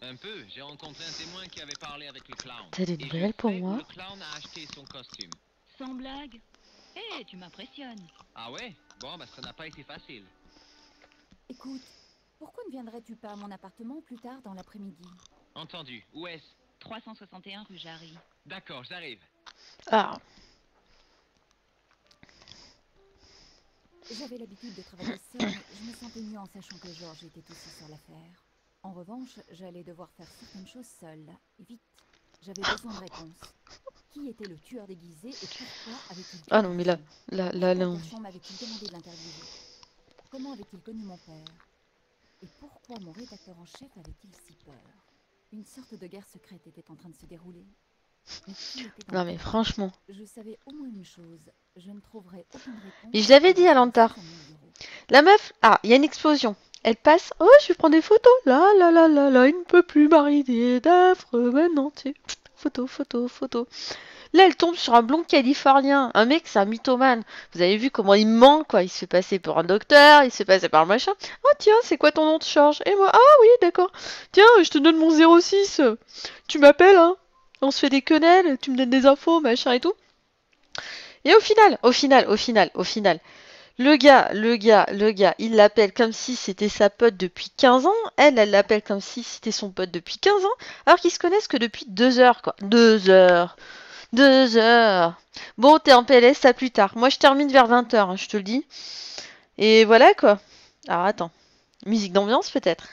Un peu. J'ai rencontré un témoin qui avait parlé avec le clown. T'as des Et je nouvelles pour sais où moi? le clown a acheté son costume. Sans blague. Eh, tu m'impressionnes. Ah ouais? Bon, bah ça n'a pas été facile. Écoute, pourquoi ne viendrais-tu pas à mon appartement plus tard dans l'après-midi? Entendu. Où est-ce? 361 rue Jarry. D'accord, j'arrive. Ah, J'avais l'habitude de travailler seule, mais je me sentais mieux en sachant que Georges était aussi sur l'affaire. En revanche, j'allais devoir faire certaines choses seule. Vite, j'avais besoin de réponses. Qui était le tueur déguisé et pourquoi avait-il tué ah non, mais là, Kershon? là, Pourquoi non. Kershon m'avait-il demandé de l'interviewer? Comment avait-il connu mon père? Et pourquoi mon rédacteur en chef avait-il si peur? Une sorte de guerre secrète était en train de se dérouler. Mais qui était dans Non, le mais complot? franchement. Je savais au moins une chose. Je ne trouverai aucune réponse. Et je l'avais dit à Lantar. La meuf, ah, il y a une explosion. Elle passe, oh, je vais prendre des photos. Là, là, là, là, là, il ne peut plus m'arriver d'affreux maintenant, tu sais. Photo, photo, photo. Là, elle tombe sur un blond californien. Un mec, c'est un mythomane. Vous avez vu comment il ment, quoi. Il se fait passer pour un docteur, il se fait passer par un machin. Oh, tiens, c'est quoi ton nom de charge? Et moi, ah oui, d'accord. Tiens, je te donne mon 06. Tu m'appelles, hein. On se fait des quenelles, tu me donnes des infos, machin et tout. Et au final, le gars, il l'appelle comme si c'était sa pote depuis 15 ans. Elle l'appelle comme si c'était son pote depuis 15 ans. Alors qu'ils se connaissent que depuis 2 heures, quoi. 2 heures. 2 heures. Bon, t'es en PLS, à plus tard. Moi, je termine vers 20 heures, hein, je te le dis. Et voilà, quoi. Alors, attends. Musique d'ambiance, peut-être.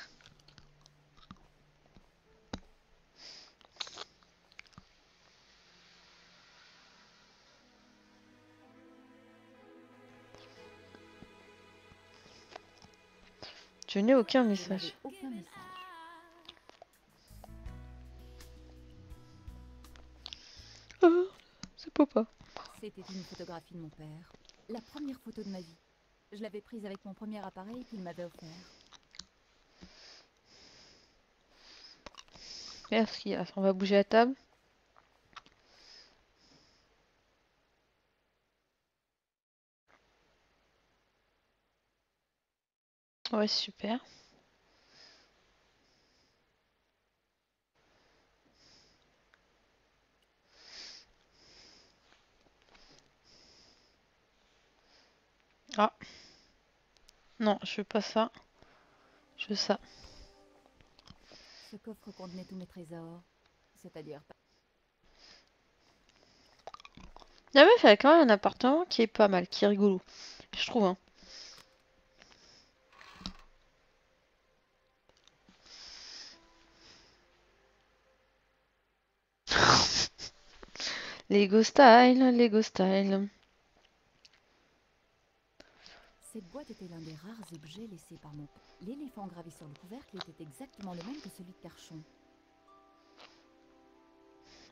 Je n'ai aucun Je message. n'avais aucun message. Oh, c'est papa. C'était une photographie de mon père. La première photo de ma vie. Je l'avais prise avec mon premier appareil qu'il m'avait offert. Regarde ce qu'il y a. On va bouger la table. Ouais, super. Ah, non, je veux pas ça. Je veux ça. Ce coffre contenait tous mes trésors. C'est-à-dire La meuf, elle a quand même un appartement qui est pas mal, qui est rigolo. Je trouve, hein. Lego style, Lego style. cette boîte était l'un des rares objets laissés par mon père. L'éléphant gravé sur le couvercle était exactement le même que celui de Kershon.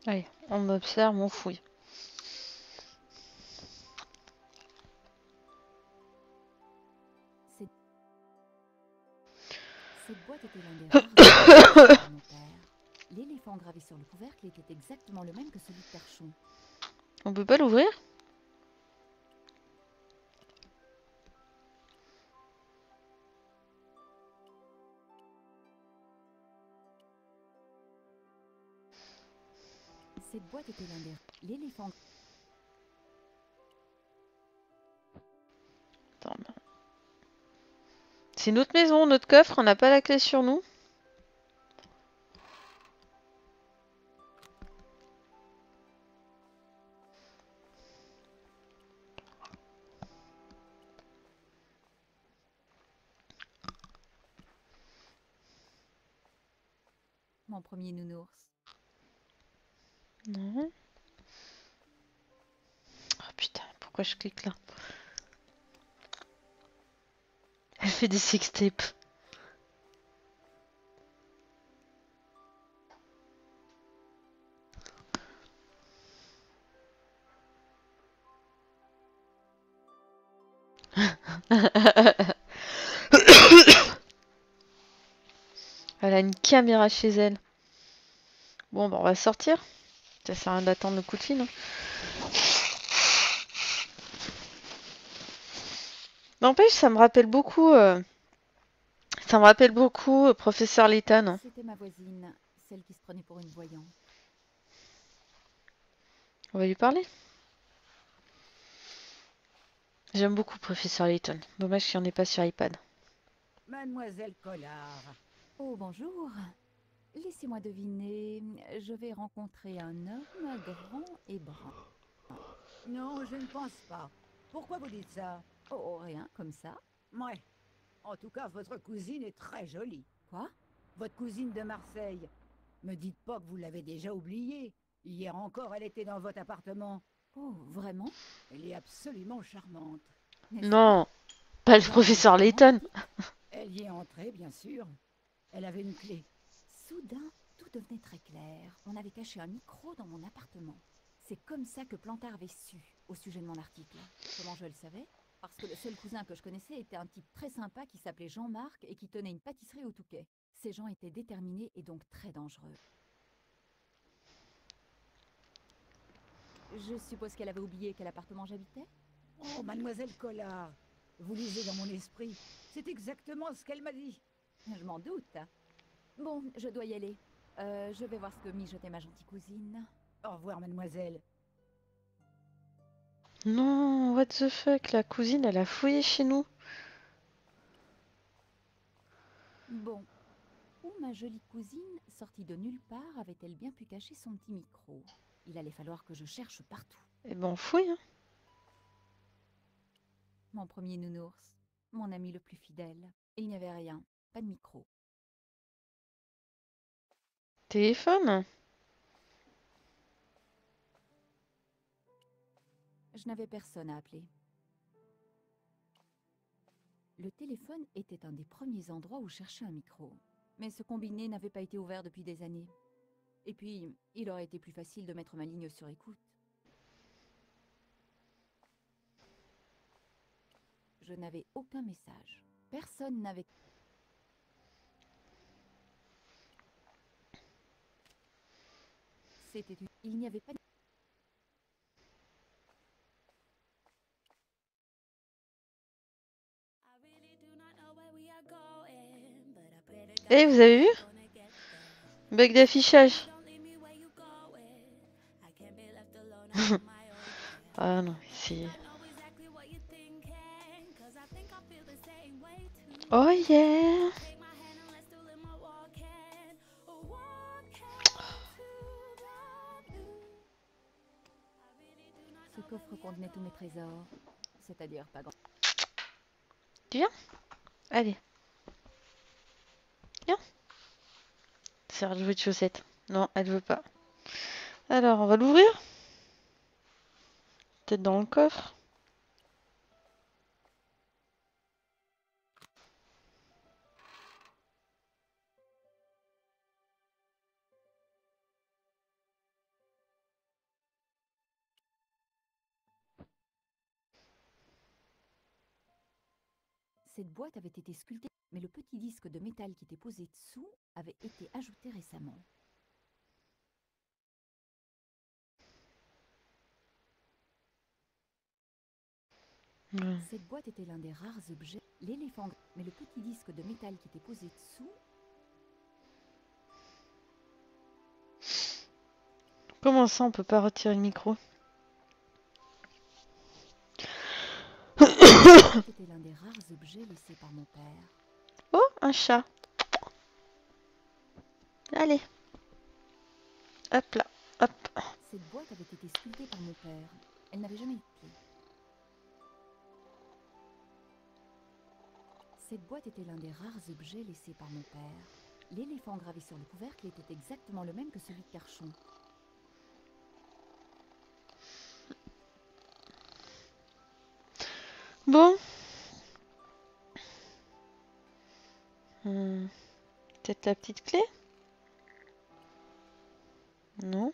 Allez, on observe, on fouille. Cette boîte était l'un des rares objets laissés par mon père. L'éléphant gravé sur le couvercle était exactement le même que celui de Kershon. On peut pas l'ouvrir? Cette boîte était l'un des... L'éléphant... Attends, bah. C'est notre maison, notre coffre, on n'a pas la clé sur nous. Mon premier nounours. Non. Oh putain, pourquoi je clique là? Elle fait des sextapes. Elle a une caméra chez elle. Bon, bah on va sortir. Ça sert à rien d'attendre le coup de fil. Hein. N'empêche, ça me rappelle beaucoup Ça me rappelle beaucoup Professeur Layton. C'était ma voisine, celle qui se prenait pour une voyante. On va lui parler. J'aime beaucoup Professeur Layton. Dommage qu'il n'y en ait pas sur iPad. Mademoiselle Collard. Oh, bonjour. Laissez-moi deviner, je vais rencontrer un homme grand et brun. Non, je ne pense pas. Pourquoi vous dites ça? Oh, rien, comme ça. Ouais. En tout cas, votre cousine est très jolie. Quoi? Votre cousine de Marseille. Me dites pas que vous l'avez déjà oubliée. Hier encore, elle était dans votre appartement. Oh, vraiment? Elle est absolument charmante. N'est-ce Non, pas le pas? Professeur Layton. Elle y est entrée, bien sûr. Elle avait une clé. Soudain, tout devenait très clair. On avait caché un micro dans mon appartement. C'est comme ça que Plantard avait su au sujet de mon article. Comment je le savais? Parce que le seul cousin que je connaissais était un type très sympa qui s'appelait Jean-Marc et qui tenait une pâtisserie au Touquet. Ces gens étaient déterminés et donc très dangereux. Je suppose qu'elle avait oublié quel appartement j'habitais? Oh, mademoiselle Collard. Vous lisez dans mon esprit. C'est exactement ce qu'elle m'a dit. Je m'en doute. Bon, je dois y aller. Je vais voir ce que mijotait ma gentille cousine. Au revoir, mademoiselle. Non, what the fuck, la cousine, elle a fouillé chez nous. Bon, où ma jolie cousine, sortie de nulle part, avait-elle bien pu cacher son petit micro? Il allait falloir que je cherche partout. Eh ben, on fouille, hein. Mon premier nounours, mon ami le plus fidèle. Il n'y avait rien, pas de micro. Téléphone? Je n'avais personne à appeler. Le téléphone était un des premiers endroits où je cherchais un micro. Mais ce combiné n'avait pas été ouvert depuis des années. Et puis, il aurait été plus facile de mettre ma ligne sur écoute. Je n'avais aucun message. Personne n'avait... C'était une... Il n'y avait pas... Eh, vous avez vu? Bug d'affichage. Ah non, c'est... Oh yeah! Ce coffre contenait tous mes trésors. C'est-à-dire pas grand... Tu viens? Allez. Viens. Serge veut de chaussettes. Non, elle veut pas. Alors, on va l'ouvrir? Peut-être dans le coffre. Cette boîte avait été sculptée, mais le petit disque de métal qui était posé dessous avait été ajouté récemment. Ouais. Cette boîte était l'un des rares objets, l'éléphant, mais le petit disque de métal qui était posé dessous. Comment ça, on peut pas retirer le micro? C'était l'un des rares objets laissés par mon père. Oh, un chat. Allez. Hop là. Hop. Cette boîte avait été sculptée par mon père. Elle n'avait jamais eu de clé. Cette boîte était l'un des rares objets laissés par mon père. L'éléphant gravé sur le couvercle était exactement le même que celui de Carchon. Bon. Peut-être la petite clé? Non.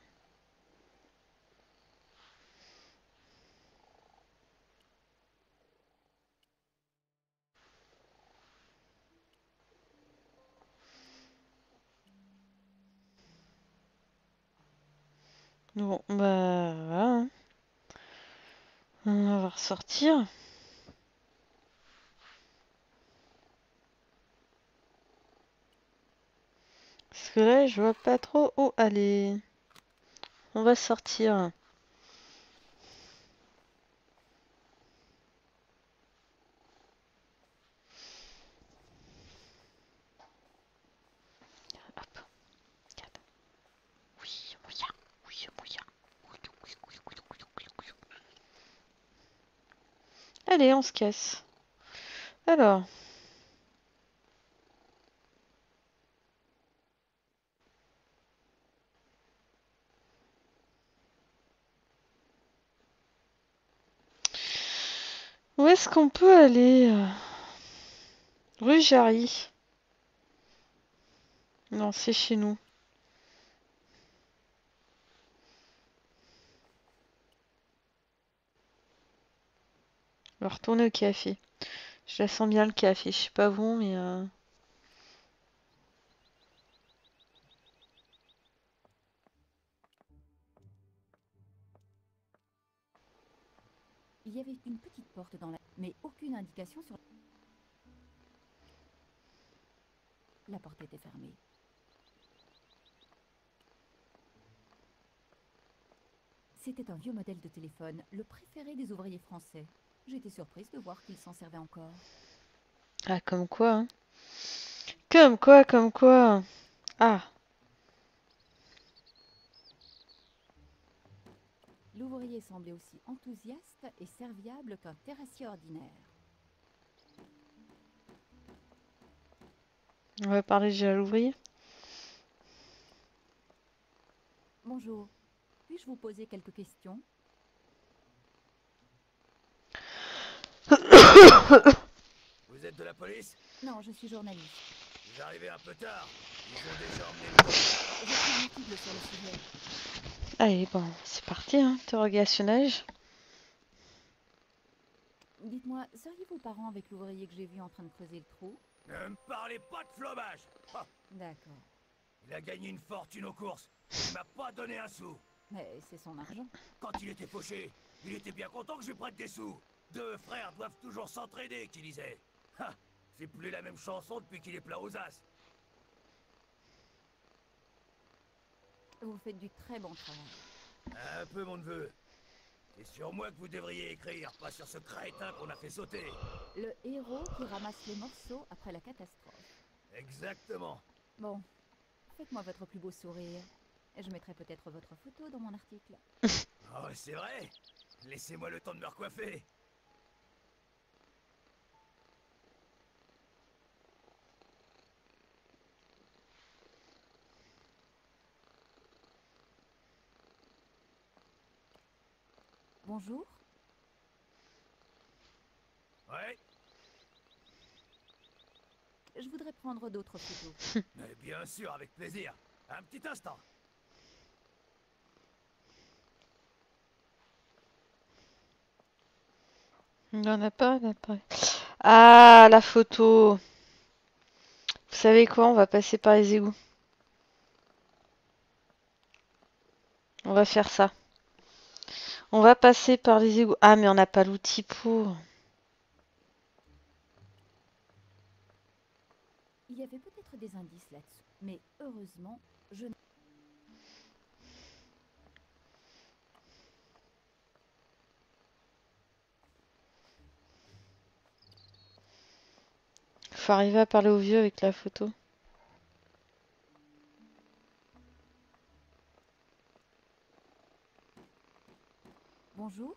Bon, bah voilà, hein. On va ressortir. que là, je vois pas trop où aller. On va sortir. Hop. Regarde. Oui, moyen. Oui, moyen. Allez, on se casse. Alors. Où est-ce qu'on peut aller? Rue Jarry. Non, c'est chez nous. On va retourner au café. Je la sens bien le café. Je sais pas vous, mais... Il y avait une petite porte dans la... mais aucune indication sur... La porte était fermée. C'était un vieux modèle de téléphone, le préféré des ouvriers français. J'étais surprise de voir qu'ils s'en servaient encore. Ah, comme quoi, hein. Comme quoi, comme quoi. Ah, L'ouvrier semblait aussi enthousiaste et serviable qu'un terrassier ordinaire. on va parler déjà à l'ouvrier. Bonjour, puis-je vous poser quelques questions? Vous êtes de la police? Non, je suis journaliste. Vous arrivez un peu tard. Ils ont déjà emmené le corps. J'ai fait un article sur le sujet. Allez, bon, c'est parti, hein. Interrogationnage. Dites-moi, seriez-vous parent avec l'ouvrier que j'ai vu en train de creuser le trou? Ne me parlez pas de flobage. Ah, D'accord. il a gagné une fortune aux courses. Il m'a pas donné un sou. Mais c'est son argent. Quand il était fauché, il était bien content que je lui prête des sous. Deux frères doivent toujours s'entraider, qu'il disait. Ah, c'est plus la même chanson depuis qu'il est plein aux as. Vous faites du très bon travail. Un peu, mon neveu. C'est sur moi que vous devriez écrire, pas sur ce crétin qu'on a fait sauter. Le héros qui ramasse les morceaux après la catastrophe. Exactement. Bon, faites-moi votre plus beau sourire. Je mettrai peut-être votre photo dans mon article. Oh, c'est vrai. Laissez-moi le temps de me recoiffer. Bonjour. Ouais, Je voudrais prendre d'autres photos. mais bien sûr, avec plaisir. Un petit instant. Il n'y en a pas, il n'y en a pas. Ah, la photo. Vous savez quoi? On va passer par les égouts. On va faire ça. On va passer par les égouts. Ah, mais on n'a pas l'outil pour. Il y avait peut-être des indices là-dessous, mais heureusement, je... Faut arriver à parler au vieux avec la photo. Bonjour.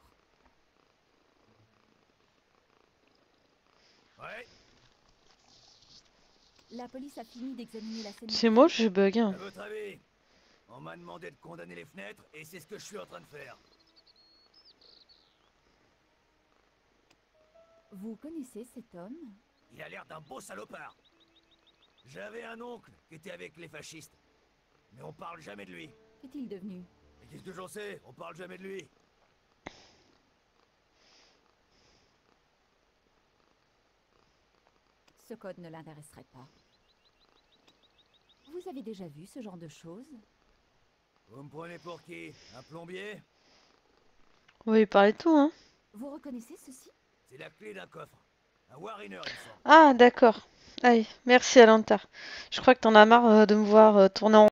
Ouais, La police a fini d'examiner la scène. C'est moi, je bug, à hein. votre avis, on m'a demandé de condamner les fenêtres et c'est ce que je suis en train de faire. Vous connaissez cet homme? Il a l'air d'un beau salopard. J'avais un oncle qui était avec les fascistes. Mais on parle jamais de lui. Qu'est-il devenu? Et qu'est-ce que j'en sais? On parle jamais de lui. Ce code ne l'intéresserait pas. Vous avez déjà vu ce genre de choses? Vous me prenez pour qui? Un plombier? On va lui parler de tout, hein. Vous reconnaissez ceci? C'est la clé d'un coffre. Un Wariner, il me semble. Ah, d'accord. Allez, merci Alanta. Je crois que t'en as marre de me voir tourner en